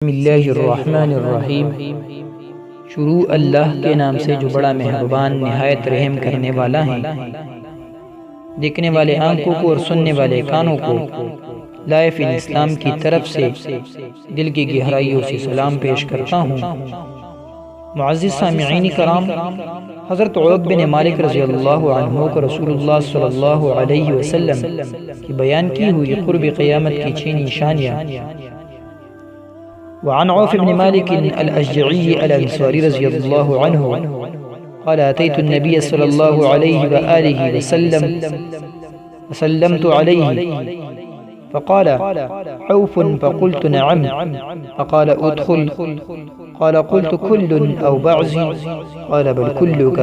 بسم اللہ الرحمن الرحیم۔ شروع اللہ کے نام سے جو بڑا مہربان نہایت رحم کرنے والا ہے۔ دیکھنے والے آنکھوں کو اور سننے والے کانوں کو لائف ان اسلام کی طرف سے دل کی گہرائیوں سے سلام پیش کرتا ہوں۔ معزز سامعین کرام، حضرت عوف بن مالک رضی اللہ عنہ کو رسول اللہ صلی اللہ علیہ وسلم کی بیان کی ہوئی قرب قیامت کی 6 نشانیاں۔ وعن عوف بن مالك الأشجعي الأنصاري رضي الله عنه قال أتيت النبي صلى الله عليه وآله وسلم وسلمت عليه فقال عوف فقلت نعم فقال ادخل قال قلت كل أو بعض قال بل كلك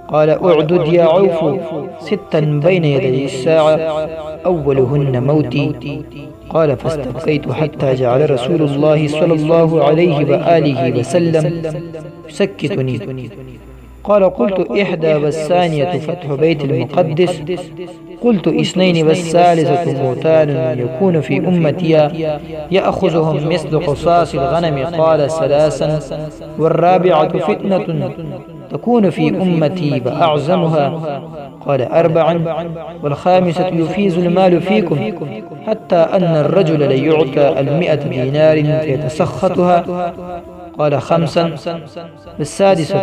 قال اعدد يا عوف 6 بين يدي الساعة أولهن موتي قال فاستبقيت حتى جعل رسول الله صلى الله عليه وآله وسلم يسكتني قال قلت 21 فتح بيت المقدس قلت 22 موتان يكون في أمتي يأخذهم مثل قصاص الغنم قال 3 والرابعة فتنة تكون في أمتي وأعظمها قال 4 والخامسة يفيز المال فيكم حتى أن الرجل ليعطى 100 دينار فيتسخطها قال 5 والسادسة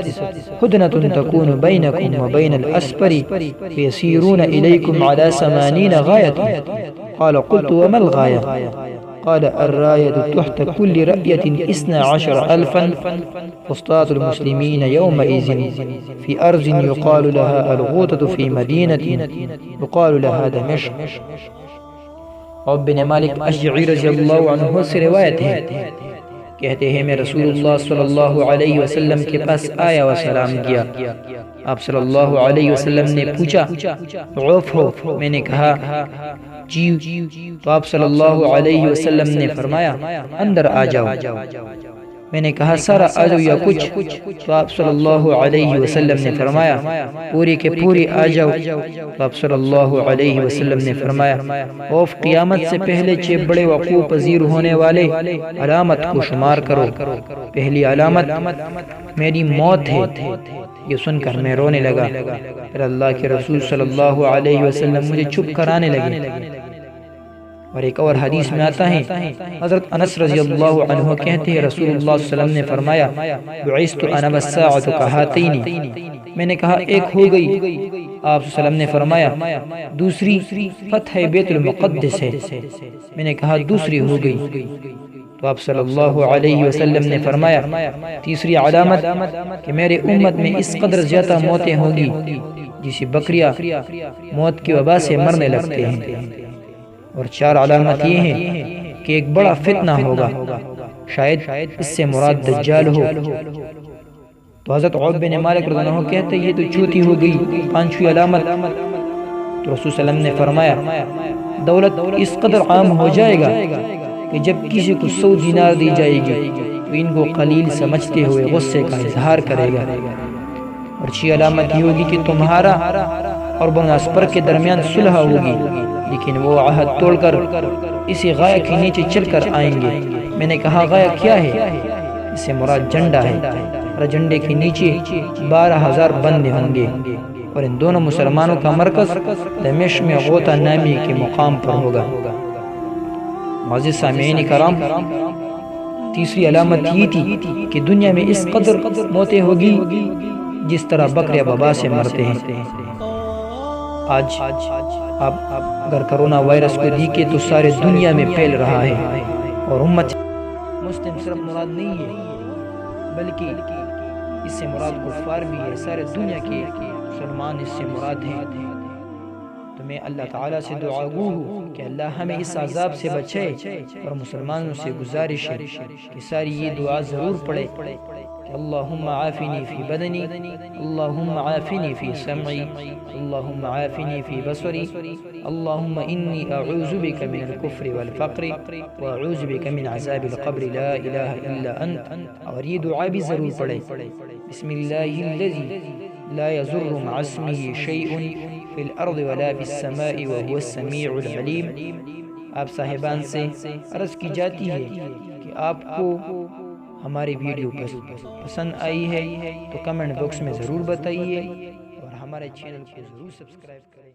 هدنة تكون بينكم وبين الأسفر فيسيرون إليكم على 80 غاية قال قلت وما الغاية قال الراية تحت كل رأية 12,000 فسطاط المسلمين يومئذ في أرض يقال لها الغوطة في مدينة يقال لها دمشق۔ عوف بن مالک اشجعی رضی اللہ عنہ سے روایت ہے، کہتے ہیں میں رسول اللہ صلی اللہ علیہ وسلم کے پاس آیا و سلام کیا۔ آپ صلی اللہ علیہ وسلم نے پوچھا عوف ہو؟ میں نے کہا جی۔ تو آپ صلی اللہ علیہ وسلم نے فرمایا اندر آ جاؤ۔ میں نے کہا سارا آ جاؤ یا کچھ؟ تو آپ صلی اللہ علیہ وسلم نے فرمایا پوری کے پوری آ جاؤ۔ تو آپ صلی اللہ علیہ وسلم نے فرمایا عوف قیامت سے پہلے 6 بڑے وقوع پذیر ہونے والے علامت کو شمار کرو۔ پہلی علامت میری موت ہے۔ یہ سن کر میں رونے لگا، پھر اللہ کے رسول صلی اللہ علیہ وسلم مجھے چپ کرانے لگے۔ اور ایک اور حدیث میں آتا ہے، حضرت انس رضی اللہ عنہ کہتے ہیں رسول اللہ صلی اللہ علیہ وسلم نے فرمایا بعثت انا والساعۃ کہاتین، میں نے کہا ایک ہو گئی۔ آپ صلی اللہ علیہ وسلم نے فرمایا دوسری فتح بیت المقدس ہے، میں نے کہا دوسری ہو گئی۔ تو آپ صلی اللہ علیہ وسلم نے فرمایا تیسری علامت کہ میرے امت میں اس قدر زیادہ موتیں ہوں گی جیسے بکریاں موت کی وبا سے مرنے لگتے ہیں۔ اور 4 علامت یہ ہیں کہ ایک بڑا فتنہ ہوگا، شاید اس سے مراد دجال ہو۔ تو حضرت عوف بن مالک رضی اللہ عنہ کہتے یہ تو چوتھی ہو گئی، 5ویں علامت۔ تو رسول صلی اللہ علیہ وسلم نے فرمایا دولت اس قدر عام ہو جائے گا کہ جب کسی کو 100 دینار دی جائے گی تو ان کو قلیل سمجھتے ہوئے غصے کا اظہار کرے گا۔ اور 6 علامت یہ ہوگی کہ تمہارا اور بنو اسفر کے درمیان صلح ہوگی، لیکن وہ عہد توڑ کر اسی غایہ کے نیچے چل کر آئیں گے۔ میں نے کہا غایہ کیا ہے؟ اس سے مراد جھنڈا ہے، اور جھنڈے کے نیچے 12,000 بندے ہوں گے، اور ان دونوں مسلمانوں کا مرکز دمشق میں غوطہ نامی کے مقام پر ہوگا۔ معزز سامعین کرام، تیسری علامت یہ تھی کہ دنیا میں اس قدر موتیں ہوگی جس طرح بکرے وبا سے مرتے ہیں۔ آج آپ اگر کرونا وائرس کو دیکھیں تو سارے دنیا میں پھیل رہا ہے، اور امت مسلم صرف مراد نہیں ہے بلکہ اس سے مراد کفار بھی ہے، سارے دنیا کے مسلمان اس سے مراد ہیں۔ تو میں اللہ تعالیٰ سے دعا گو ہوں کہ اللہ ہمیں اس عذاب سے بچائے، اور مسلمانوں سے گزارش ہے کہ ساری یہ دعا ضرور پڑھے کہ اللہم عافنی فی بدنی، اللہم عافنی فی سمعی، اللہم عافنی فی بصری، اللہم انی اعوذ بک من الکفر والفقر واعوذ بک من عذاب القبر لا الہ الا انت۔ اور یہ دعا بھی ضرور پڑھے بسم اللہ الذی لا یضر مع اسمہ شیء فی الارض ولا فی السماء وهو السمیع العلیم۔ آپ صاحبان سے عرض کی جاتی ہے کہ آپ کو ہماری ویڈیو پسند آئی ہے تو کمنٹ باکس میں ضرور بتائیے اور ہمارے چینل کو ضرور سبسکرائب کریں۔